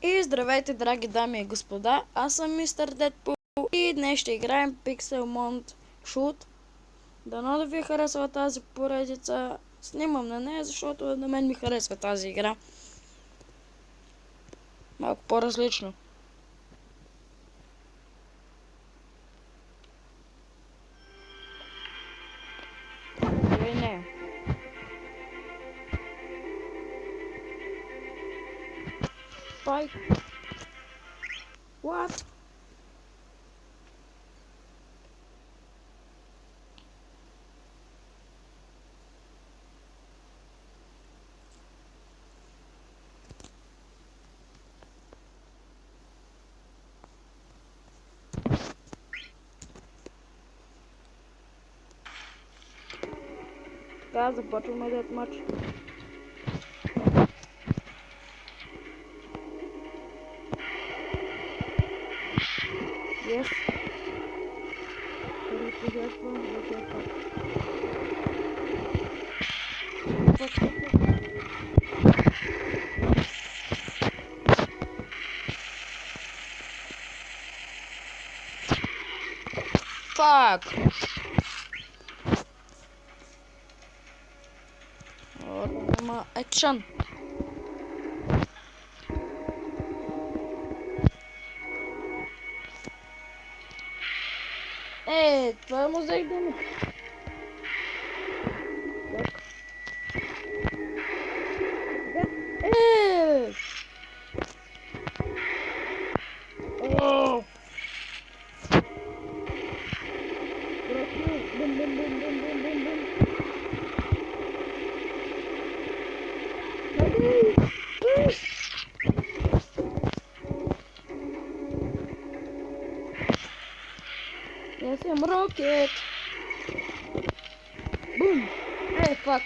И здравейте, драги дами и господа, аз съм мистер Дедпул и днес ще играем Pixelmon Shoot. Дано да ви харесва тази поредица. Снимам на нея, защото на мен ми харесва тази игра. Малко по-различно. Не. Fight. What? Така, започваме дед-матч. Yes. Първото жертва, вече Fuck! Няма екшън. Това е мозък да ми. Yes, I'm rocket. Boom. Hey, fuck.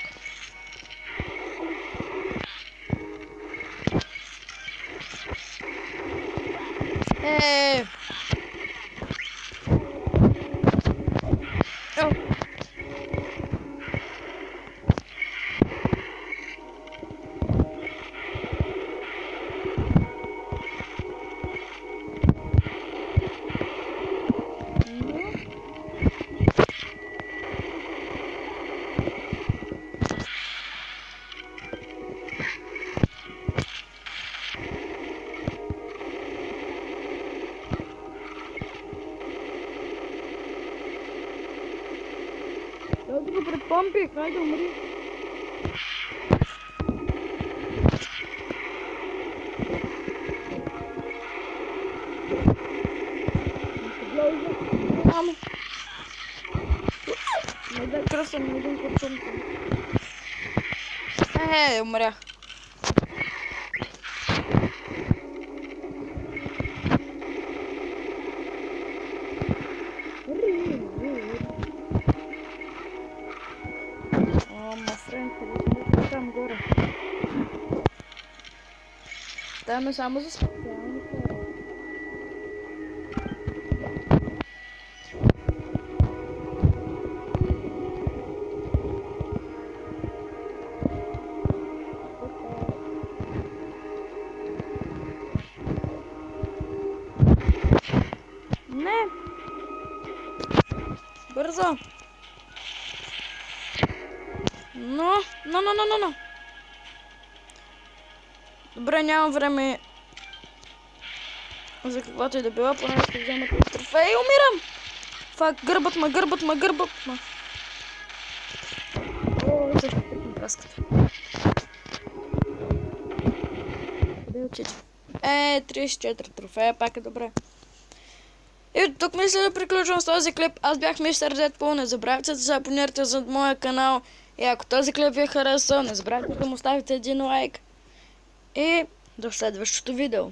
Hey. Oh. Да го препомпих, хайде умри. Мамо. Не да кръсам на един куршум. Умрях. Там горе. Там е само за специални хора. Не! Бързо! Но. Добре, нямам време за каквато и да била, поне ще взема този трофей и умирам! Фак, гърбът ма. О, също пътна праската. Къде очите? 34 трофея, пак е добре. И тук мисля да приключвам с този клип. Аз бях мистер Дедпул. Не забравяйте да се абонирате за моя канал. И ако този клип ви е харесал, не забравяйте да му оставите един лайк. И до следващото видео.